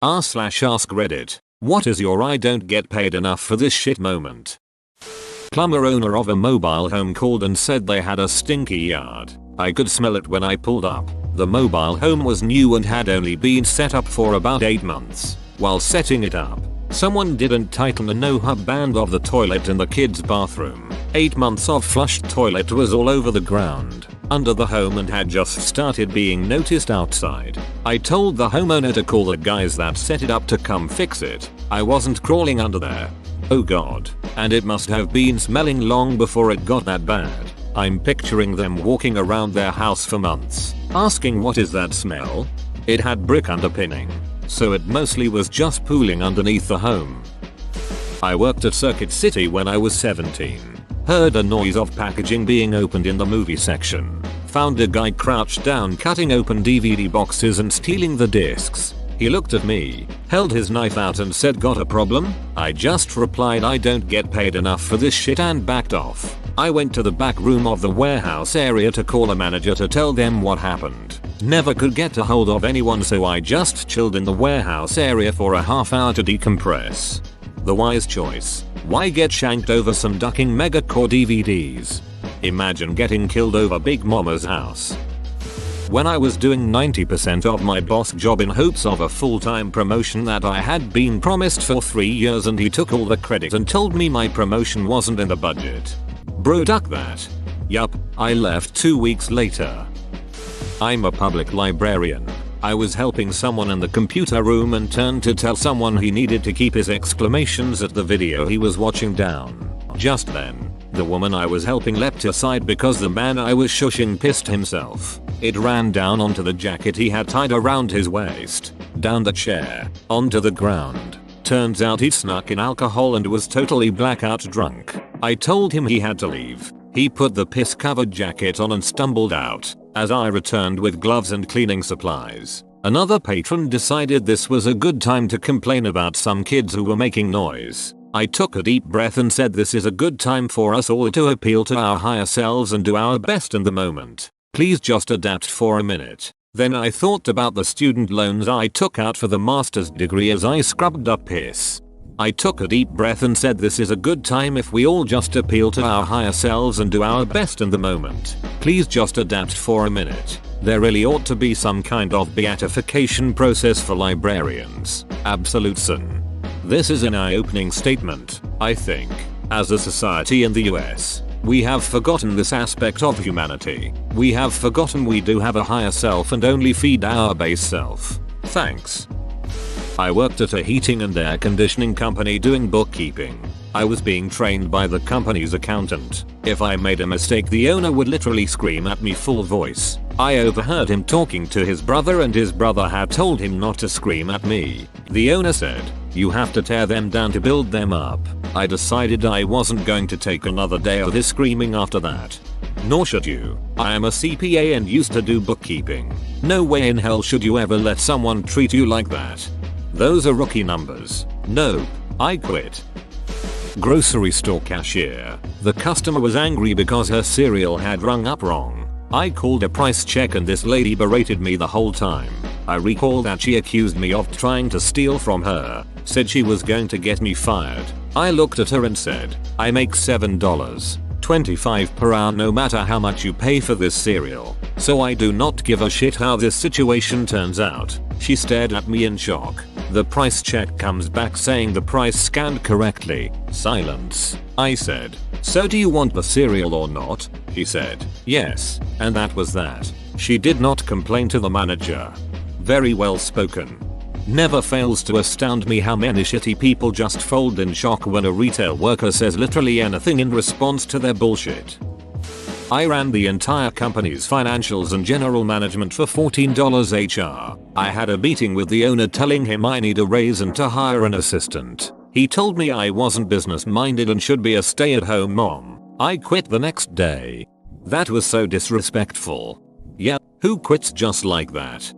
r/ask Reddit. What is your I don't get paid enough for this shit moment? Plumber owner of a mobile home called and said they had a stinky yard. I could smell it when I pulled up. The mobile home was new and had only been set up for about 8 months. While setting it up, someone didn't tighten the no-hub band of the toilet in the kids' bathroom. 8 months of flushed toilet was all over the ground under the home and had just started being noticed outside. I told the homeowner to call the guys that set it up to come fix it. I wasn't crawling under there. Oh god. And it must have been smelling long before it got that bad. I'm picturing them walking around their house for months, asking what is that smell? It had brick underpinning, so it mostly was just pooling underneath the home. I worked at Circuit City when I was 17. Heard a noise of packaging being opened in the movie section. Found a guy crouched down cutting open DVD boxes and stealing the discs. He looked at me, held his knife out and said, "Got a problem?" I just replied, "I don't get paid enough for this shit," and backed off. I went to the back room of the warehouse area to call a manager to tell them what happened. Never could get a hold of anyone, so I just chilled in the warehouse area for a half hour to decompress. The wise choice. Why get shanked over some ducking megacore DVDs? Imagine getting killed over Big Mama's house. When I was doing 90% of my boss job in hopes of a full-time promotion that I had been promised for 3 years, and he took all the credit and told me my promotion wasn't in the budget. Bro, duck that. Yup, I left 2 weeks later. I'm a public librarian. I was helping someone in the computer room and turned to tell someone he needed to keep his exclamations at the video he was watching down. Just then, the woman I was helping leapt aside because the man I was shushing pissed himself. It ran down onto the jacket he had tied around his waist, down the chair, onto the ground. Turns out he'd snuck in alcohol and was totally blackout drunk. I told him he had to leave. He put the piss-covered jacket on and stumbled out, as I returned with gloves and cleaning supplies. Another patron decided this was a good time to complain about some kids who were making noise. I took a deep breath and said, "This is a good time for us all to appeal to our higher selves and do our best in the moment. Please just adapt for a minute." Then I thought about the student loans I took out for the master's degree as I scrubbed up piss. I took a deep breath and said, "This is a good time if we all just appeal to our higher selves and do our best in the moment. Please just adapt for a minute. There really ought to be some kind of beatification process for librarians." Absolutely. This is an eye-opening statement, I think. As a society in the US, we have forgotten this aspect of humanity. We have forgotten we do have a higher self and only feed our base self. Thanks. I worked at a heating and air conditioning company doing bookkeeping. I was being trained by the company's accountant. If I made a mistake, the owner would literally scream at me full voice. I overheard him talking to his brother, and his brother had told him not to scream at me. The owner said, "You have to tear them down to build them up." I decided I wasn't going to take another day of his screaming after that. Nor should you. I am a CPA and used to do bookkeeping. No way in hell should you ever let someone treat you like that. Those are rookie numbers. No, I quit. Grocery store cashier. The customer was angry because her cereal had rung up wrong. I called a price check and this lady berated me the whole time. I recall that she accused me of trying to steal from her, said she was going to get me fired. I looked at her and said, "I make $7.25 per hour no matter how much you pay for this cereal, so I do not give a shit how this situation turns out." She stared at me in shock. The price check comes back saying the price scanned correctly. Silence. I said, "So do you want the cereal or not?" She said, "Yes," and that was that. She did not complain to the manager. Very well spoken. Never fails to astound me how many shitty people just fold in shock when a retail worker says literally anything in response to their bullshit. I ran the entire company's financials and general management for $14 HR. I had a meeting with the owner telling him I need a raise and to hire an assistant. He told me I wasn't business minded and should be a stay-at-home mom. I quit the next day. That was so disrespectful. Yeah, who quits just like that?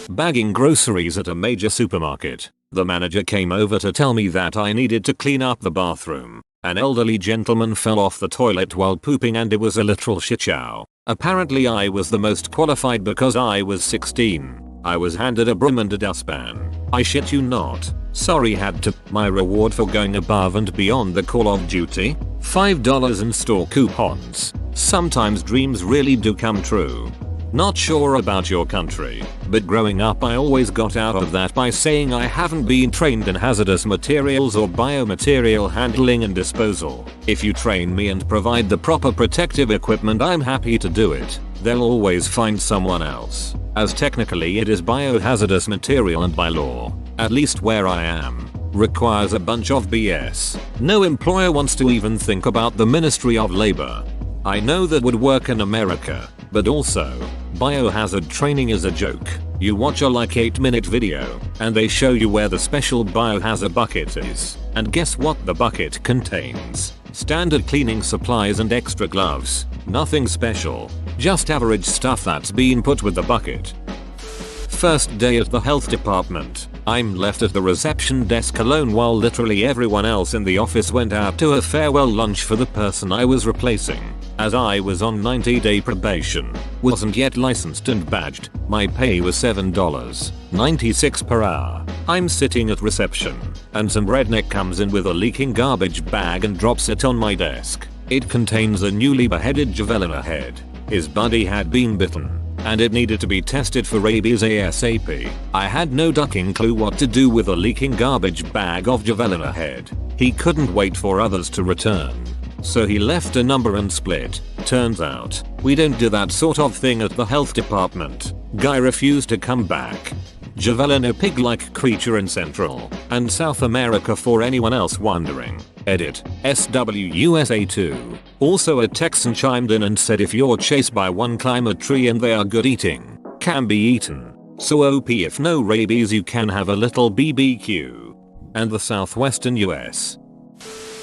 Bagging groceries at a major supermarket. The manager came over to tell me that I needed to clean up the bathroom. An elderly gentleman fell off the toilet while pooping and it was a literal shitshow. Apparently I was the most qualified because I was 16. I was handed a broom and a dustpan. I shit you not. Sorry, had to. My reward for going above and beyond the Call of Duty? $5 in store coupons. Sometimes dreams really do come true. Not sure about your country, but growing up I always got out of that by saying I haven't been trained in hazardous materials or biomaterial handling and disposal. If you train me and provide the proper protective equipment, I'm happy to do it. They'll always find someone else, as technically it is biohazardous material and by law, at least where I am, requires a bunch of BS. No employer wants to even think about the Ministry of Labor. I know that would work in America, but also, biohazard training is a joke. You watch a like 8-minute video, and they show you where the special biohazard bucket is, and guess what the bucket contains? Standard cleaning supplies and extra gloves. Nothing special, just average stuff that's been put with the bucket. First day at the health department. I'm left at the reception desk alone while literally everyone else in the office went out to a farewell lunch for the person I was replacing. As I was on 90-day probation, wasn't yet licensed and badged, my pay was $7.96 per hour. I'm sitting at reception, and some redneck comes in with a leaking garbage bag and drops it on my desk. It contains a newly beheaded javelina head. His buddy had been bitten, and it needed to be tested for rabies ASAP. I had no ducking clue what to do with a leaking garbage bag of javelina head. He couldn't wait for others to return, so he left a number and split. Turns out, we don't do that sort of thing at the health department. Guy refused to come back. Javelina pig-like creature in Central and South America for anyone else wondering. Edit. SWUSA2. Also a Texan chimed in and said if you're chased by one, climb a tree and they are good eating. Can be eaten. So OP if no rabies you can have a little BBQ. And the southwestern US.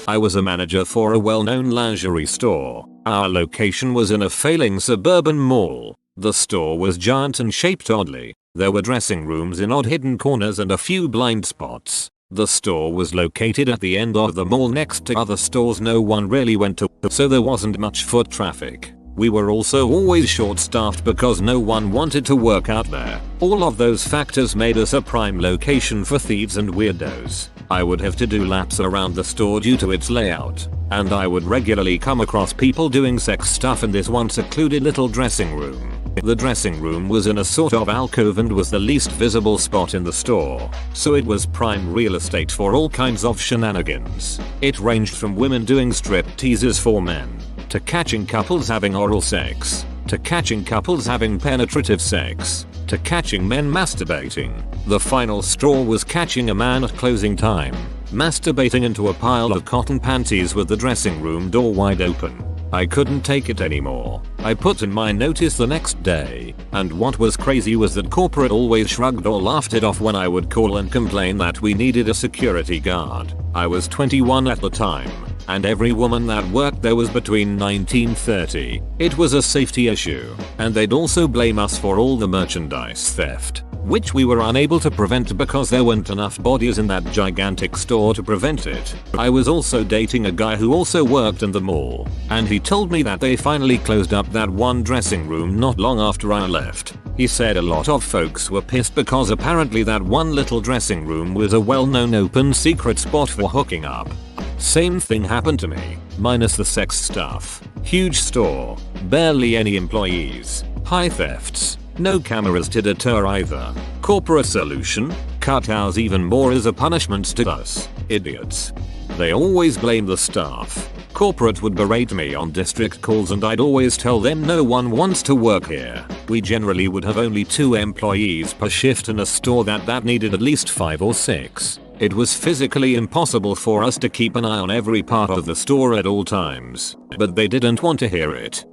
I was a manager for a well-known lingerie store. Our location was in a failing suburban mall. The store was giant and shaped oddly. There were dressing rooms in odd hidden corners and a few blind spots. The store was located at the end of the mall next to other stores no one really went to, so there wasn't much foot traffic. We were also always short-staffed because no one wanted to work out there. All of those factors made us a prime location for thieves and weirdos. I would have to do laps around the store due to its layout, and I would regularly come across people doing sex stuff in this one secluded little dressing room. The dressing room was in a sort of alcove and was the least visible spot in the store, so it was prime real estate for all kinds of shenanigans. It ranged from women doing strip teases for men, to catching couples having oral sex, to catching couples having penetrative sex, to catching men masturbating. The final straw was catching a man at closing time, masturbating into a pile of cotton panties with the dressing room door wide open. I couldn't take it anymore. I put in my notice the next day, and what was crazy was that corporate always shrugged or laughed it off when I would call and complain that we needed a security guard. I was 21 at the time, and every woman that worked there was between 19 and 30. It was a safety issue, and they'd also blame us for all the merchandise theft, which we were unable to prevent because there weren't enough bodies in that gigantic store to prevent it. I was also dating a guy who also worked in the mall, and he told me that they finally closed up that one dressing room not long after I left. He said a lot of folks were pissed because apparently that one little dressing room was a well-known open secret spot for hooking up. Same thing happened to me, minus the sex stuff. Huge store, barely any employees, high thefts, no cameras to deter either. Corporate solution? Cut hours even more as a punishment to us, idiots. They always blame the staff. Corporate would berate me on district calls and I'd always tell them no one wants to work here. We generally would have only 2 employees per shift in a store that needed at least 5 or 6. It was physically impossible for us to keep an eye on every part of the store at all times, but they didn't want to hear it.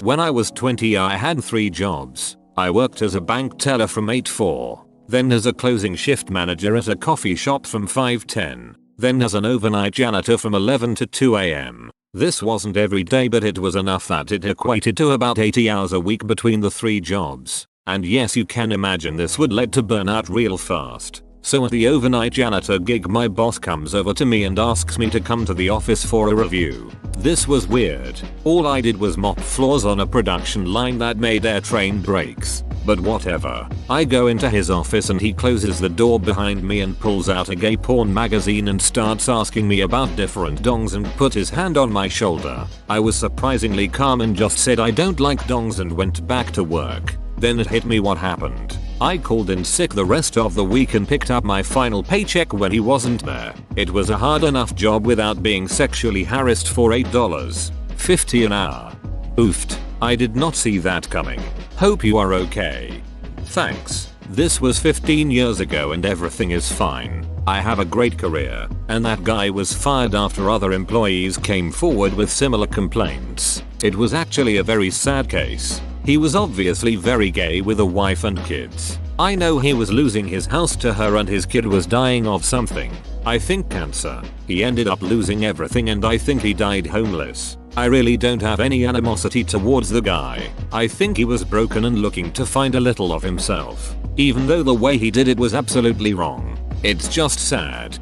When I was 20 I had 3 jobs. I worked as a bank teller from 8-4, then as a closing shift manager at a coffee shop from 5-10, then as an overnight janitor from 11 to 2 am. This wasn't every day but it was enough that it equated to about 80 hours a week between the 3 jobs. And yes, you can imagine this would lead to burnout real fast. So at the overnight janitor gig my boss comes over to me and asks me to come to the office for a review. This was weird. All I did was mop floors on a production line that made air train brakes. But whatever. I go into his office and he closes the door behind me and pulls out a gay porn magazine and starts asking me about different dongs and put his hand on my shoulder. I was surprisingly calm and just said I don't like dongs and went back to work. Then it hit me what happened. I called in sick the rest of the week and picked up my final paycheck when he wasn't there. It was a hard enough job without being sexually harassed for $8.50 an hour. Oofed. I did not see that coming. Hope you are okay. Thanks. This was 15 years ago and everything is fine. I have a great career, and that guy was fired after other employees came forward with similar complaints. It was actually a very sad case. He was obviously very gay with a wife and kids. I know he was losing his house to her and his kid was dying of something. I think cancer. He ended up losing everything and I think he died homeless. I really don't have any animosity towards the guy. I think he was broken and looking to find a little of himself. Even though the way he did it was absolutely wrong. It's just sad.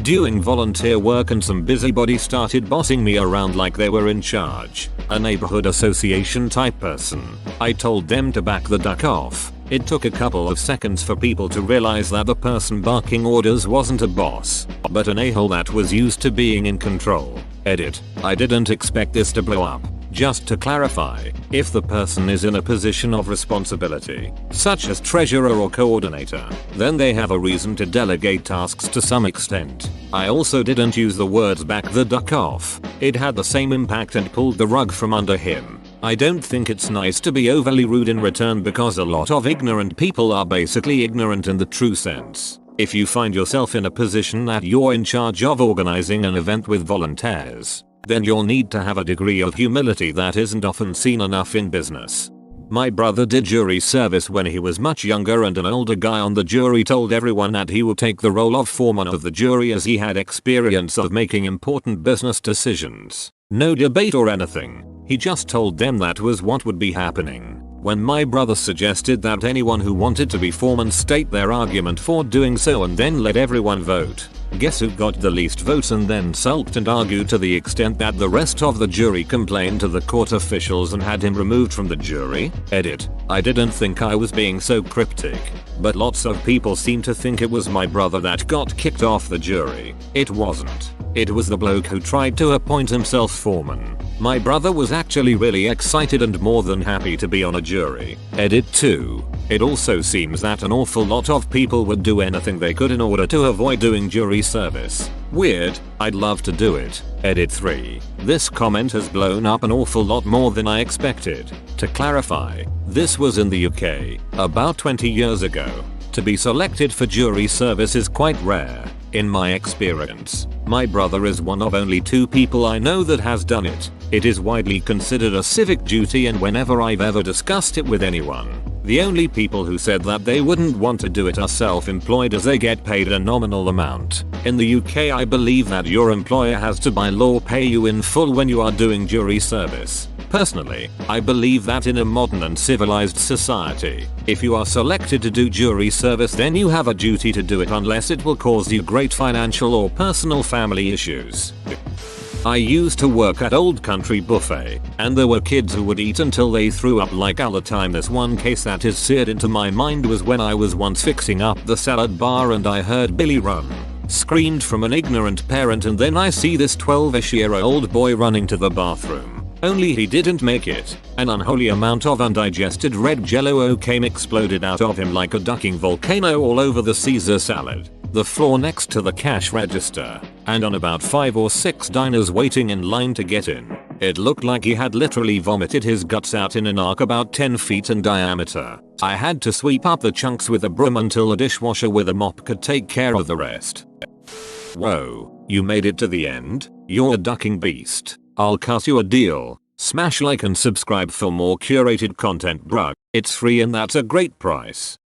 Doing volunteer work and some busybody started bossing me around like they were in charge. A neighborhood association type person. I told them to back the duck off. It took a couple of seconds for people to realize that the person barking orders wasn't a boss, but an a-hole that was used to being in control. Edit. I didn't expect this to blow up. Just to clarify, if the person is in a position of responsibility, such as treasurer or coordinator, then they have a reason to delegate tasks to some extent. I also didn't use the words back the duck off. It had the same impact and pulled the rug from under him. I don't think it's nice to be overly rude in return because a lot of ignorant people are basically ignorant in the true sense. If you find yourself in a position that you're in charge of organizing an event with volunteers, then you'll need to have a degree of humility that isn't often seen enough in business. My brother did jury service when he was much younger and an older guy on the jury told everyone that he would take the role of foreman of the jury as he had experience of making important business decisions. No debate or anything. He just told them that was what would be happening. When my brother suggested that anyone who wanted to be foreman state their argument for doing so and then let everyone vote, guess who got the least votes and then sulked and argued to the extent that the rest of the jury complained to the court officials and had him removed from the jury? Edit. I didn't think I was being so cryptic, but lots of people seem to think it was my brother that got kicked off the jury. It wasn't. It was the bloke who tried to appoint himself foreman. My brother was actually really excited and more than happy to be on a jury. Edit 2. It also seems that an awful lot of people would do anything they could in order to avoid doing jury service. Weird. I'd love to do it. Edit 3. This comment has blown up an awful lot more than I expected. To clarify, this was in the UK, about 20 years ago. To be selected for jury service is quite rare, in my experience. My brother is one of only 2 people I know that has done it. It is widely considered a civic duty, and whenever I've ever discussed it with anyone, the only people who said that they wouldn't want to do it are self-employed as they get paid a nominal amount. In the UK, I believe that your employer has to by law pay you in full when you are doing jury service. Personally, I believe that in a modern and civilized society, if you are selected to do jury service, then you have a duty to do it unless it will cause you great financial or personal family issues. I used to work at Old Country Buffet, and there were kids who would eat until they threw up like all the time. This one case that is seared into my mind was when I was once fixing up the salad bar and I heard Billy run. Screamed from an ignorant parent, and then I see this 12-ish-year-old boy running to the bathroom. Only he didn't make it. An unholy amount of undigested red jello came exploded out of him like a ducking volcano all over the Caesar salad, the floor next to the cash register, and on about 5 or 6 diners waiting in line to get in. It looked like he had literally vomited his guts out in an arc about 10 feet in diameter. I had to sweep up the chunks with a broom until a dishwasher with a mop could take care of the rest. Whoa, you made it to the end? You're a ducking beast. I'll cut you a deal. Smash like and subscribe for more curated content, bruh. It's free and that's a great price.